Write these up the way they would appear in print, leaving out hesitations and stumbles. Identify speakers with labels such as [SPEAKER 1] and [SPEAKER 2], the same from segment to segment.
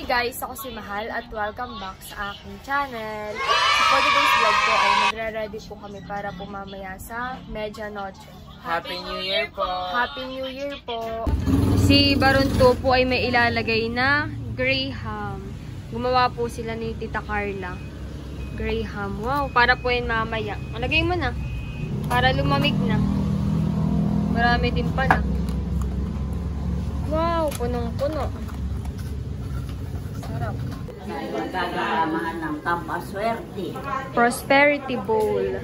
[SPEAKER 1] Hi guys! Ako si Mahal at welcome back sa aking channel. For today's vlog po ay magre-ready po kami para po mamaya sa medianoche.
[SPEAKER 2] Happy New Year po!
[SPEAKER 1] Happy New Year po! Si Baron 2 po ay may ilalagay na Graham. Gumawa po sila ni Tita Carla. Graham. Wow! Para po yan mamaya. Lagay mo na. Para lumamig na. Marami din pala. Wow! Punong-puno. Sarap.
[SPEAKER 3] Magkakamahan ng Pampaswerte.
[SPEAKER 1] Prosperity Bowl.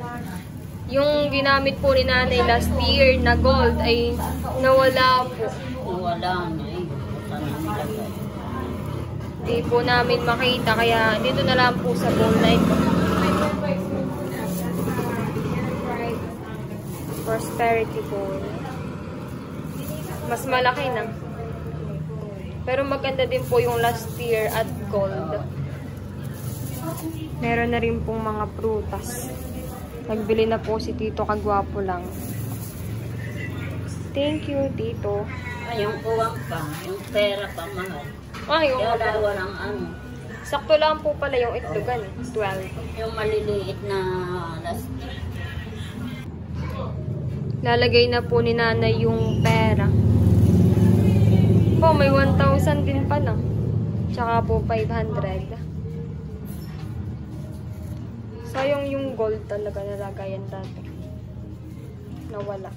[SPEAKER 1] Yung ginamit po ni Nanay last year na gold ay nawala po.
[SPEAKER 3] Wala na eh.
[SPEAKER 1] Hindi po namin makita kaya dito na lang po sa bowl na ito. Prosperity Bowl. Mas malaki na. Pero maganda din po yung last year at gold. Meron na rin pong mga prutas. Nagbili na po si Tito Kagwapo lang. Thank you, Tito.
[SPEAKER 3] Ay, yung kuwang pa. Yung pera pa, mahal.
[SPEAKER 1] Ay, yung
[SPEAKER 3] Kaya walang ano.
[SPEAKER 1] sakto lang po pala yung itlogan eh. 12.
[SPEAKER 3] Yung maliliit na last.
[SPEAKER 1] Lalagay na po ni Nanay yung pera. Po, may 1,000 din pala. Tsaka po 500. Sayang yung gold talaga nalagayan dati. Nawala.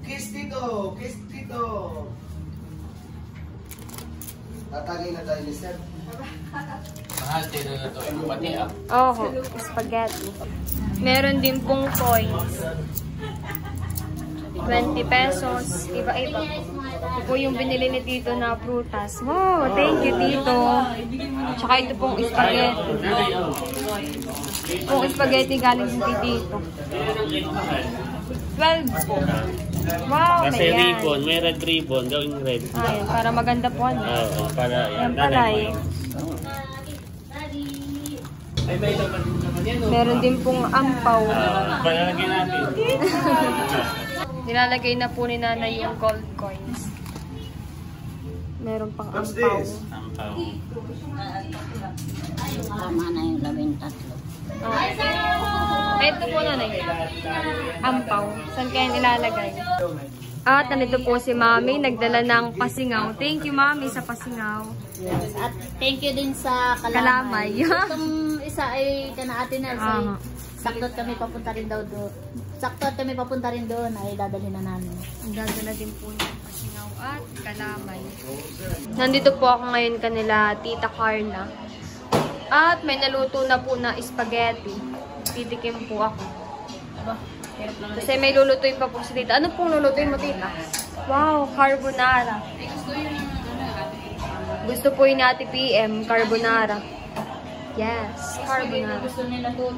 [SPEAKER 4] Kiss dito! Kiss dito! Tatagay na tayo ni Sir.
[SPEAKER 2] Mahal, tinuluto yung pati ah.
[SPEAKER 1] Oh, spaghetti. Meron din pong coins. 20 pesos. Iba-iba po. Ito po yung binili ni Tito na prutas. Wow, thank you, Tito. Tsaka ito pong spaghetti. Pong spaghetti galing sa Tito. 12 po. Wow,
[SPEAKER 2] Kasi
[SPEAKER 1] may yan.
[SPEAKER 2] ribbon, may red ribbon, gawing red.
[SPEAKER 1] Ayan, para maganda po. Ano?
[SPEAKER 2] Oo, para
[SPEAKER 1] Yan pala eh. Meron din pong ampaw.
[SPEAKER 2] Palalagyan natin.
[SPEAKER 1] Nilalagay na po ni Nanay yung gold coins. Meron pang ampaw.
[SPEAKER 2] Ampaw.
[SPEAKER 3] Tama na yung 13.
[SPEAKER 1] Ay, ito po Nanay. Ampaw. Saan kaya nilalagay? At nandito po si Mami, nagdala ng pasingaw. Thank you, Mami, sa pasingaw.
[SPEAKER 3] Yes. At thank you din sa
[SPEAKER 1] Kalamay.
[SPEAKER 3] Itong isa ay kanaati na. Sakto kami papunta rin daw doon. Sakto kami papunta rin doon ay dadalhin na namin.
[SPEAKER 1] Ang dadala din po ng pasingaw at kalamay. Nandito po ako ngayon kanila, Tita Carla. At may naluto na po na spaghetti. Titikim po ako. Kasi may lulutuin pa po si Tita. Ano pong lulutuin mo, Tita? Wow, carbonara. Gusto po yun ni Ate PM, carbonara. Yes, carbonara.
[SPEAKER 3] Gusto nila doon.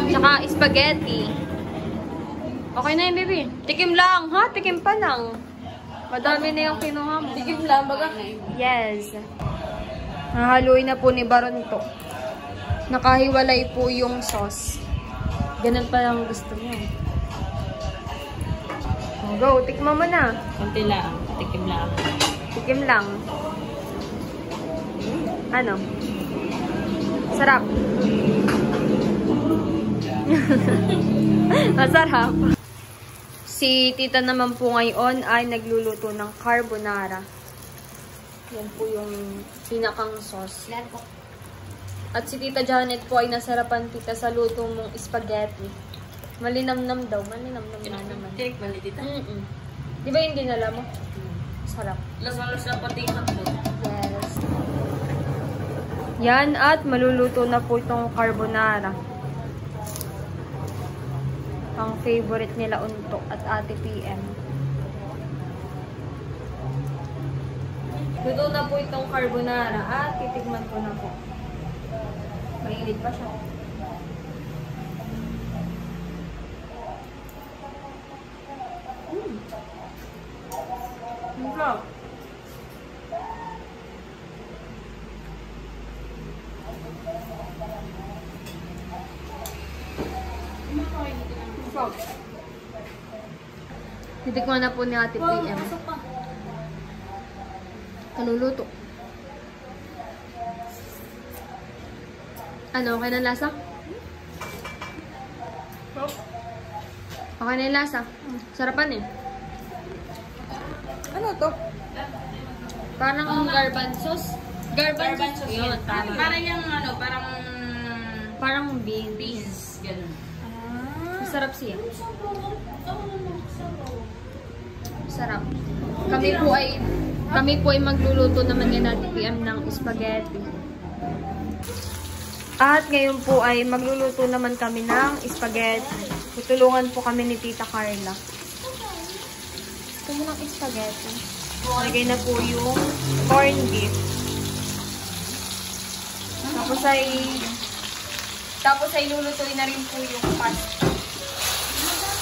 [SPEAKER 1] Tsaka spaghetti. Okay na yun, baby. Tikim lang, ha? Tikim pa lang. Madami na yung kinuha mo. Tikim lang, baga. Yes. Nahaluin na po ni Baron to. Nakahiwalay po yung sauce. Ganun pa lang gusto niya. Go, tikman mo na.
[SPEAKER 3] Kunti lang. Tikim lang.
[SPEAKER 1] Tikim lang. Ano? Sarap. Masarap. Si Tita naman po ngayon ay nagluluto ng carbonara. Yan po yung pinakang sauce. At si Tita Janet po ay nasarapan, Tita, sa luto mong spaghetti. Malinamnam daw. Malinamnam na naman.
[SPEAKER 3] Cake, mali tita.
[SPEAKER 1] Di ba yung dinala mo? Sarap.
[SPEAKER 3] Lasa-lasa pati hotdog.
[SPEAKER 1] Yes. Yan, at maluluto na po itong carbonara. Ang favorite nila Unto at Ate PM. Luto na po itong carbonara at titigman ko na po. Mainit pa siya. Sarap. Titikman na po ni Ate PM. Kaluluto. Ano, okay na lasa? Okay na yung lasa. Sarapan eh. Ano to? Parang garbanzos. Garbanzos yun.
[SPEAKER 3] Parang yung ano,
[SPEAKER 1] Parang beans.
[SPEAKER 3] beans. Ganun.
[SPEAKER 1] Masarap siya. Sarap. Kami po ay magluluto naman yan natin PM ng spaghetti. At ngayon po ay magluluto naman kami ng spaghetti. Tutulungan po kami ni Tita Carla. Ito mo ng spaghetti. Lagay na po yung corn beef. Tapos ay lulutuin na rin po yung pasta.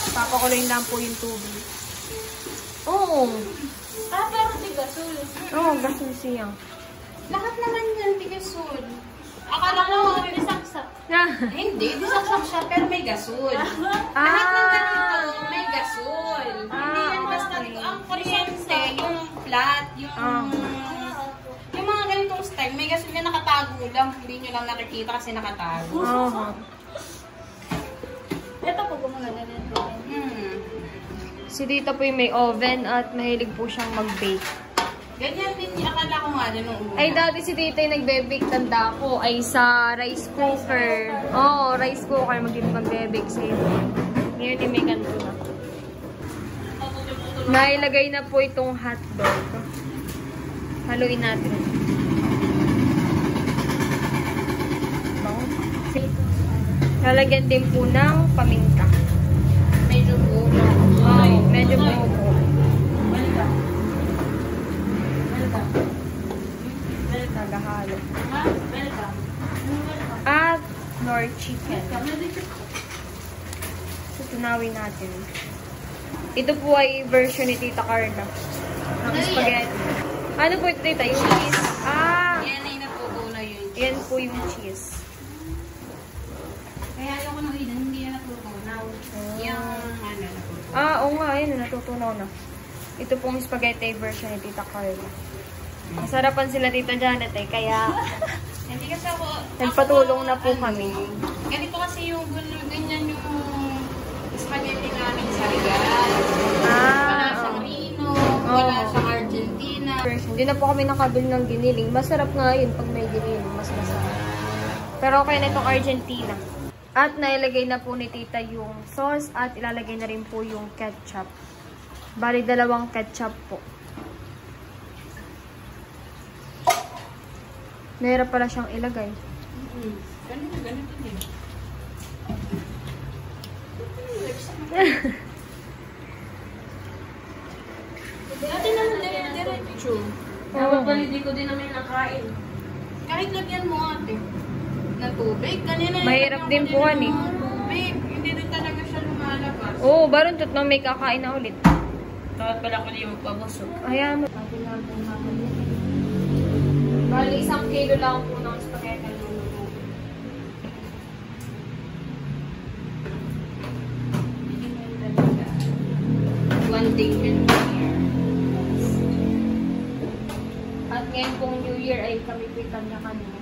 [SPEAKER 1] Papakuloyin lang po yung tubig. Oo.
[SPEAKER 3] Pero di gasol.
[SPEAKER 1] Oo, gasol siya.
[SPEAKER 3] Lahat naman yan, di gasol. Akala ko, di saksak. Hindi, di saksak siya, pero may gasol. Lahat naman ito, may gasol. Hindi yan basta, ang kuryente, yung flat, yung mga ganitong style, may gasol na nakatago lang, hindi nyo lang nakikita kasi nakatago. Ito po gumagana nito.
[SPEAKER 1] Si Tita po yung may oven at mahilig po siyang mag-bake.
[SPEAKER 3] Ganyan din, akala ko nga din nung una.
[SPEAKER 1] Ay, dati si Tita yung nagbe-bake, tanda ko, ay sa rice cooker. Oo, rice cooker, mag-bake sa ito. Ngayon yung may ganito na. Nailagay na po itong hotdog. Haluin natin. Lalagyan din po ng paminta.
[SPEAKER 3] Medyo buo.
[SPEAKER 1] Medyo buo. Tagahalo. At nor chicken. So, tunawin natin. Ito po ay version ni Tita Carla. Ng spaghetti. Ano po ito, Tita? Yung cheese?
[SPEAKER 3] Yan ay natutunaw yung cheese.
[SPEAKER 1] Yan po yung cheese.
[SPEAKER 3] Kaya ayaw ko nang hindi yan natutunaw. Yung ano natutunaw.
[SPEAKER 1] Oo nga, ayun, natutunaw na. Ito pong spaghetti version ni Tita Carla. Masarapan sila Tita Janet eh, kaya
[SPEAKER 3] Hindi kasi ako...
[SPEAKER 1] nagpatulong na po kami.
[SPEAKER 3] Ganito kasi yung ganyan yung spaghetti namin sa Regal. Wala sa Rino, wala sa Argentina.
[SPEAKER 1] Hindi na po kami nakabili ng giniling. Masarap nga yun pag may giniling. Mas masarap. Pero okay na itong Argentina. At nailagay na po ni Tita yung sauce at ilalagay na rin po yung ketchup. Bali, 2 ketchup po. Nahirap pala siyang ilagay.
[SPEAKER 3] Ganito din. Dati naman diretso.
[SPEAKER 1] Dapat
[SPEAKER 3] pala hindi ko din namin nakain. Kahit lagyan mo ate ng tubig. Kanina
[SPEAKER 1] mahirap din po yan eh.
[SPEAKER 3] Tubig. Hindi rin talaga siya lumalabas.
[SPEAKER 1] Oo, baron tot na may kakain na ulit.
[SPEAKER 3] Dapat pala ko na yung magpabusog.
[SPEAKER 1] Ayan. Bali, 1 kilo lang po ng spaghetti ang luluto.
[SPEAKER 3] One day in the year.
[SPEAKER 1] At ngayon pong New Year ay kami po kanya-kanya.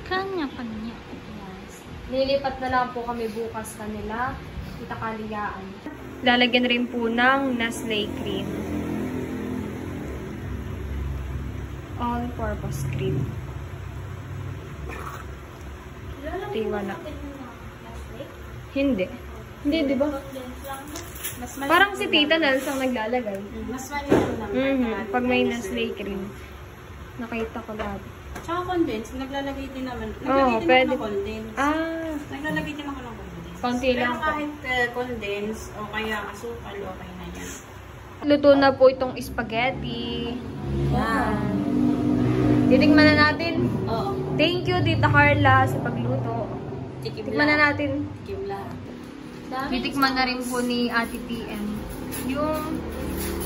[SPEAKER 3] Kanya-kanya.
[SPEAKER 1] Yes. Nilipat na lang po kami bukas kanila. Kita Kaliyaan. Lalagyan rin po ng Nestle cream. All-purpose cream. Wala. Hindi. Hindi, di ba? Parang si Tita Nels ang naglalagay.
[SPEAKER 3] Mas malito lang.
[SPEAKER 1] Pag may Nestle cream. Nakita ko dati.
[SPEAKER 3] Tsaka condense, naglalagay din naman.
[SPEAKER 1] Oo,
[SPEAKER 3] Naglalagay din
[SPEAKER 1] pwede.
[SPEAKER 3] ako ng condense. Naglalagay din ako ng condense.
[SPEAKER 1] Konti lang
[SPEAKER 3] Pero
[SPEAKER 1] po.
[SPEAKER 3] kahit condense o kaya asukal, okay na yan.
[SPEAKER 1] Luto na po itong spaghetti. Yan. Titikman na natin.
[SPEAKER 3] Oo.
[SPEAKER 1] Thank you, Tita Carla, sa pagluto. Tikman na natin. Titikman na rin po ni Ate PM yung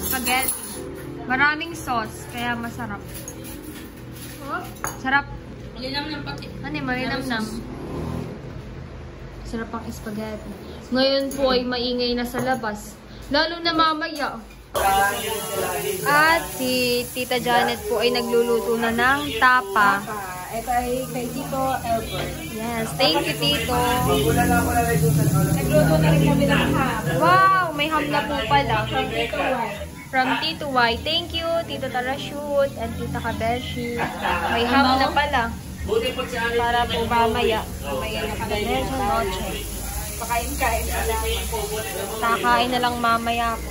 [SPEAKER 1] spaghetti. Maraming sauce, kaya masarap. Sarap.
[SPEAKER 3] Malinam ng pati.
[SPEAKER 1] Ano eh, malinam-nam. Sarap ang spaghetti. Ngayon po ay maingay na sa labas. Lalo na mamaya. At si Tita Janet po ay nagluluto na ng tapa.
[SPEAKER 3] Ito ay kay Tito Albert.
[SPEAKER 1] Yes, thank you, Tito.
[SPEAKER 3] Nagluto na rin kami ng ham.
[SPEAKER 1] Wow, may ham na po pala.
[SPEAKER 3] Tito Juan.
[SPEAKER 1] From Tito Y. Thank you, Tito Tarashut and Tita Kabeshi. May ham na pala. Para po mamaya. Mamaya na pala medyo noche.
[SPEAKER 3] Pakain-kain na lang.
[SPEAKER 1] Kakain na lang mamaya po.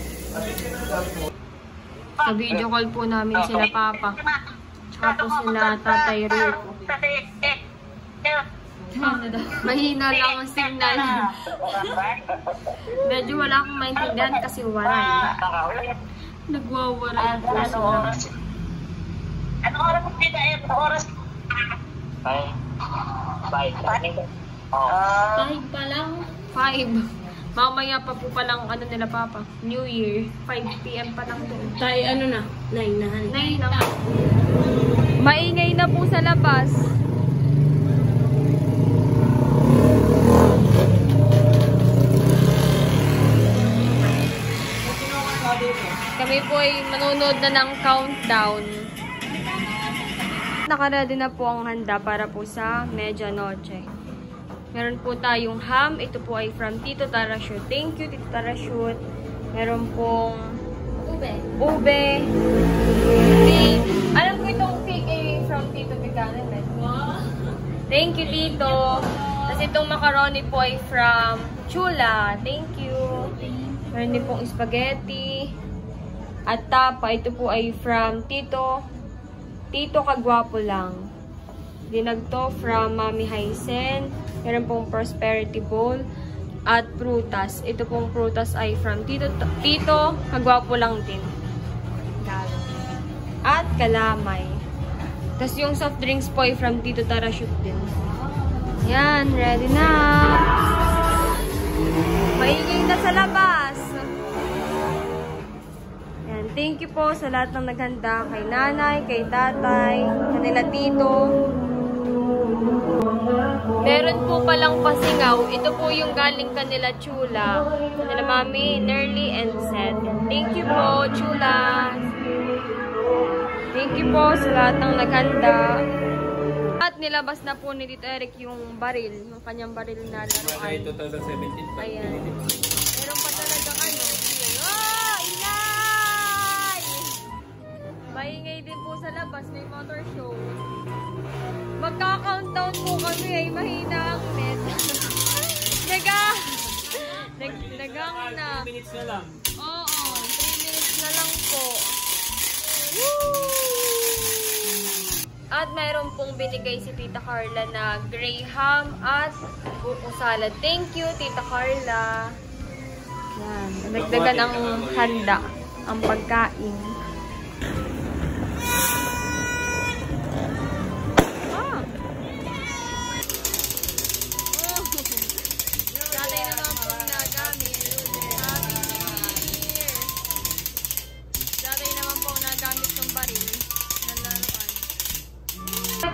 [SPEAKER 1] Sa video call po namin sila Papa. Tsaka po sila Tatay Rico. Mahina lang ang signal. Medyo wala akong maintindihan kasi waray. Nagwawaray po sila.
[SPEAKER 5] Anong oras mo dito eh? Anong oras? 5 pa lang.
[SPEAKER 1] 5. Mamaya pa po palang ano nila Papa. New Year. 5 PM pa lang doon.
[SPEAKER 3] Tayo ano na? 9 na.
[SPEAKER 1] 9 na. Maingay na po sa labas. Kami po ay manonood na ng countdown. Nakaready na po ang handa para po sa medianoche. Meron po tayong ham. Ito po ay from Tito Tarashut. Thank you, Tito Tarashut. Meron pong ube. Cake. Alam ko itong cake ay from Tito Biganan. Thank you, Tito. Tapos itong macaroni po ay from Chula. Thank you. Meron din pong spaghetti. At tapa, ito po ay from Tito Kagwapo lang. Dinagto from Mami Hysen. Meron pong prosperity bowl. At prutas. Ito pong prutas ay from Tito Kagwapo lang din. At kalamay. Tapos yung soft drinks po ay from Tito Tarashut din. Yan, ready na. Maingay na sa labas. Yan, thank you po sa lahat ng naghanda. Kay nanay, kay tatay, kanila tito. Meron po palang pasingaw. Ito po yung galing kanila Chula. Kanila Mami, Nerly, and Seth. Thank you po, Chula. Thank you po sa lahat ng naghanda. At nilabas na po ni Tito Eric yung baril. Yung kanyang baril na laruan.
[SPEAKER 2] 2017 pa.
[SPEAKER 1] Ayan. Meron pa talagang ano. Oh! Inay! Maingay din po sa labas. May motor show. Magka-countdown po kami ay mahina ang net. Nagang na.
[SPEAKER 2] 3 minutes na lang.
[SPEAKER 1] Oo, 3 minutes na lang po. Woo! At mayroon pong binigay si Tita Carla na graham at buko salad. Thank you, Tita Carla. Yan, nagdagan ang handa, ang pagkain.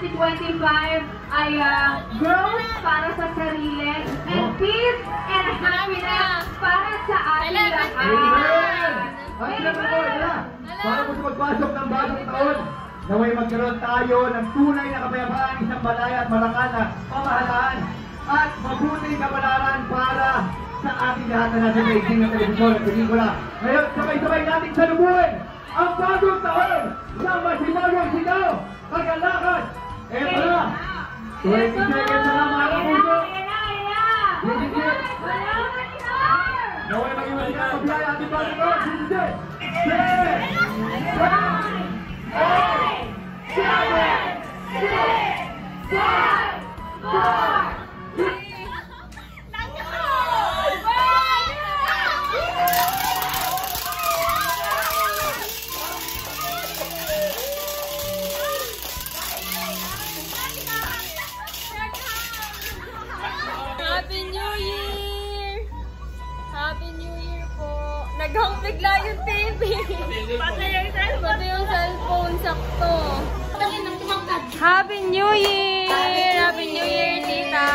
[SPEAKER 6] Si 25 ay growth para sa sarili and peace and happiness para sa ating lahat.
[SPEAKER 4] Para po sa pagpasok ng bagong taon, naway magkaroon tayo ng tunay na kapayapaan, isang malaya at marangal na pamahalaan at mabuting kapalaran para sa ating lahat na nasa rating ng telebisyon at pelikula. Ngayon, sabay-sabay natin salubungin ang bagong taon sa masimagong sigaw, kagalakan. Eto na! 20 seconds na lang mga kapuso! naway maging maligang mabiyaya ating bagong taon!
[SPEAKER 1] Happy New Year! Happy New Year po! Naghang bigla yung TV! Pati yung cellphone, sakto! Happy New Year! Happy New Year, tita!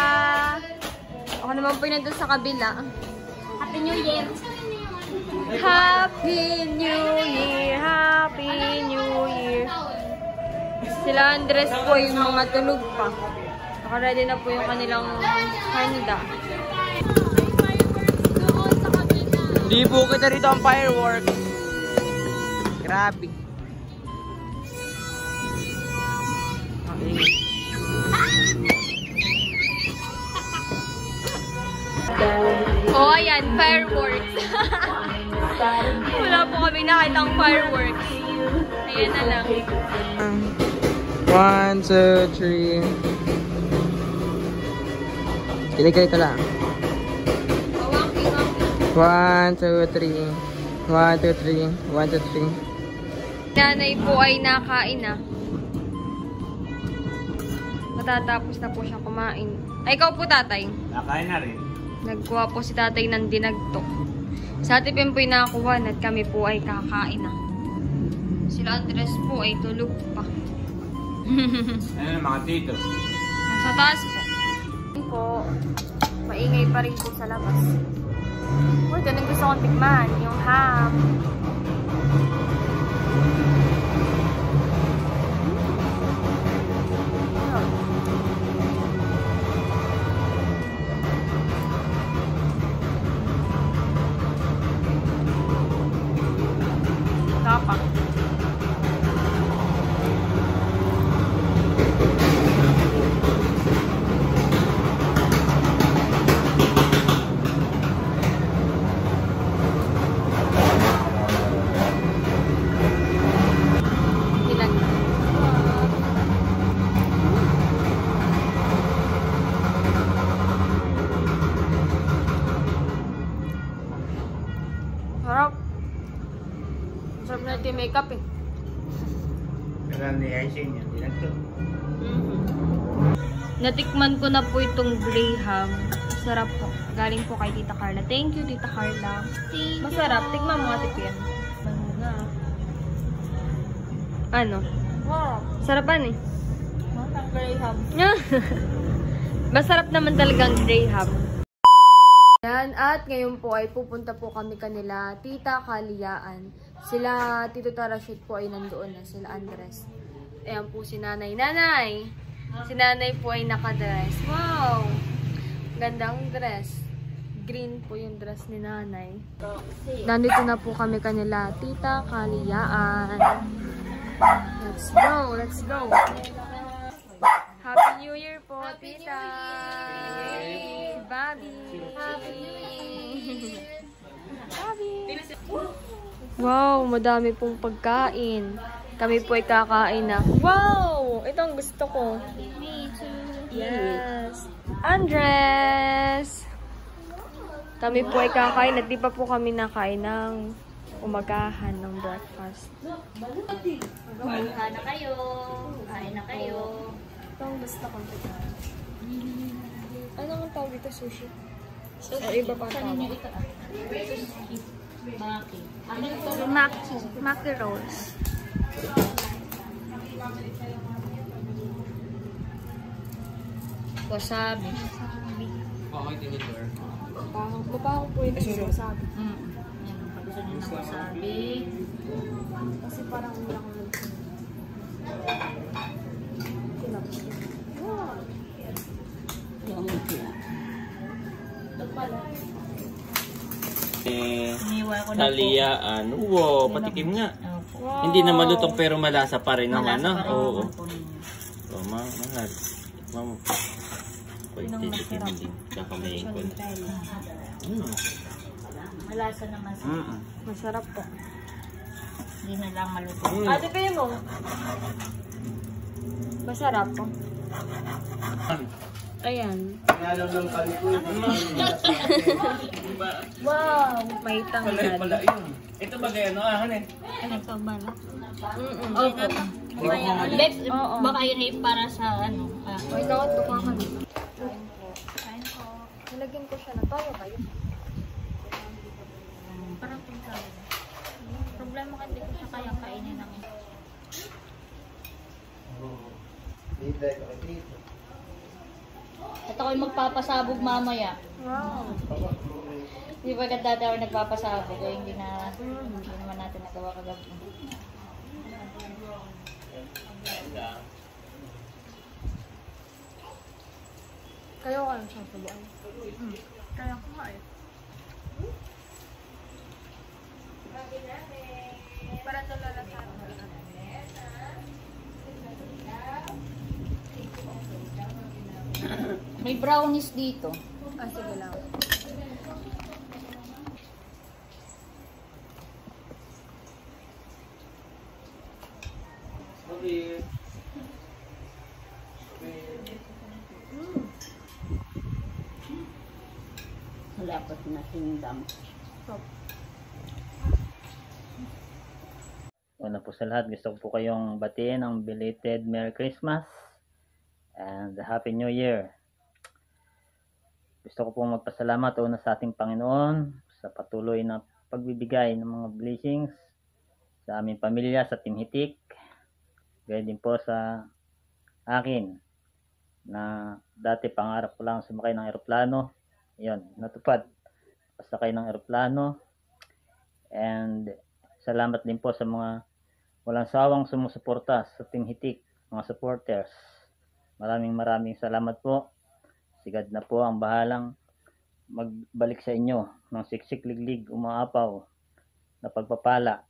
[SPEAKER 1] Ako naman po yung nandun sa kabila.
[SPEAKER 6] Happy New Year!
[SPEAKER 1] Happy New Year! Happy New Year! Sila Andres po yung mga tulog pa. Naka-ready na po yung kanilang handa.
[SPEAKER 2] Hindi po kita rito ang fireworks. Grabe.
[SPEAKER 1] Oh, ayan, fireworks. Wala po kami nakitang fireworks. Ayan na lang.
[SPEAKER 2] 1, 2, 3. Kili-kili ka lang. 1, 2, 3. 1, 2, 3. 1, 2, 3.
[SPEAKER 1] Nanay po ay nakain na. Matatapos na po siyang kumain. Ay, ikaw po, tatay.
[SPEAKER 2] Nakain na rin.
[SPEAKER 1] Nagkuha po si tatay ng dinagtok. Sa atipin po ay nakakuha at kami po ay kakain na. Sila Andres po ay tulog pa.
[SPEAKER 2] Ano mga tito?
[SPEAKER 1] Sa taas po. Po, maingay pa rin po sa labas. Uy, ganun gusto kong tikman. Yung ham. Tapang. Sarap. Sarap na ito yung makeup eh.
[SPEAKER 2] Kailan ni Aishin yun? Dinagto.
[SPEAKER 1] Natikman ko na po itong graham. Sarap po. Galing po kay Tita Carla. Thank you, Tita Carla. Masarap. Tikman mo ate ko yan. Ano?
[SPEAKER 3] Wow.
[SPEAKER 1] Sarapan eh.
[SPEAKER 3] Ang graham.
[SPEAKER 1] Masarap naman talagang graham. Yan, at ngayon po ay pupunta po kami kanila Tita Kaliyaan. Sila Tito Tarashit po ay nandoon na, sila Andres. Ayan po si Nanay. Nanay! Si Nanay po ay nakadress. Wow! Gandang dress. Green po yung dress ni Nanay. Nandito na po kami kanila Tita Kaliyaan. Let's go! Let's go! Happy New Year po, Happy Tita! Bobby! Happy New Year! Bobby! Wow! Madami pong pagkain. Kami po ay kakain na. Wow! Ito ang gusto ko.
[SPEAKER 3] Me too.
[SPEAKER 1] Yes! Andres! Kami po ay kakain at di pa po kami nakain ng umagahan ng breakfast.
[SPEAKER 3] Kain na kayo. Kain na kayo.
[SPEAKER 1] Ito ang gusto ko. Ano ang tawag dito? Sushi? O iba pa tawag?
[SPEAKER 3] Maki.
[SPEAKER 1] Maki rolls.
[SPEAKER 3] Wasabi.
[SPEAKER 2] Okay, tinidor.
[SPEAKER 1] Mabaho po ito sa wasabi.
[SPEAKER 3] Gusto niyo ng wasabi.
[SPEAKER 1] Kasi parang ulang ko lang. Wow!
[SPEAKER 2] Taliyaan. Wow, patikim nga.
[SPEAKER 1] Wow.
[SPEAKER 2] Hindi na malutong pero malasa pa rin naman, no? Oo. Oh, mahal. Mamo. Pwede tikim din. Kakamayin ko na.
[SPEAKER 3] Malasa naman.
[SPEAKER 1] Masarap po.
[SPEAKER 3] Hindi na lang malutong.
[SPEAKER 1] Ate, kayo mo? Masarap po. Ayan. Wow! May tanggal.
[SPEAKER 2] Pala yun. Ito ba kayo, ano? Hanin?
[SPEAKER 3] Ano pa ba?
[SPEAKER 1] Opo.
[SPEAKER 3] Bex, baka yun ay para sa ano.
[SPEAKER 1] Ay, naku, tukakan. Nilagyan ko siya na tayo kayo.
[SPEAKER 3] Parang tungkol. Problema ka, hindi ko siya kaya kainin ng At ako'y magpapasabog mamaya.
[SPEAKER 1] Wow!
[SPEAKER 7] Di ba ganda daw nagpapasabog eh, hindi naman natin nagawa kagabi.
[SPEAKER 1] Kayo ka lang siyang sabuan. Kaya ko nga eh. Para talaga sa
[SPEAKER 7] May brownies dito.
[SPEAKER 1] sige lang.
[SPEAKER 2] Okay.
[SPEAKER 7] Malapot na kingdom.
[SPEAKER 2] Una po sa lahat, gusto ko po kayong batiin ng belated Merry Christmas and Happy New Year. Gusto ko pong magpasalamat una sa ating Panginoon sa patuloy na pagbibigay ng mga blessings sa aming pamilya, sa Team Hitik. Gaya din po sa akin na dati pangarap ko lang sumakay ng eroplano. Yun, natupad. Pasakay ng eroplano. And salamat din po sa mga walang sawang sumusuporta sa Team Hitik, mga supporters. Maraming salamat po. Sigad na po ang bahalang magbalik sa inyo ng siksik liglig umaapaw na pagpapala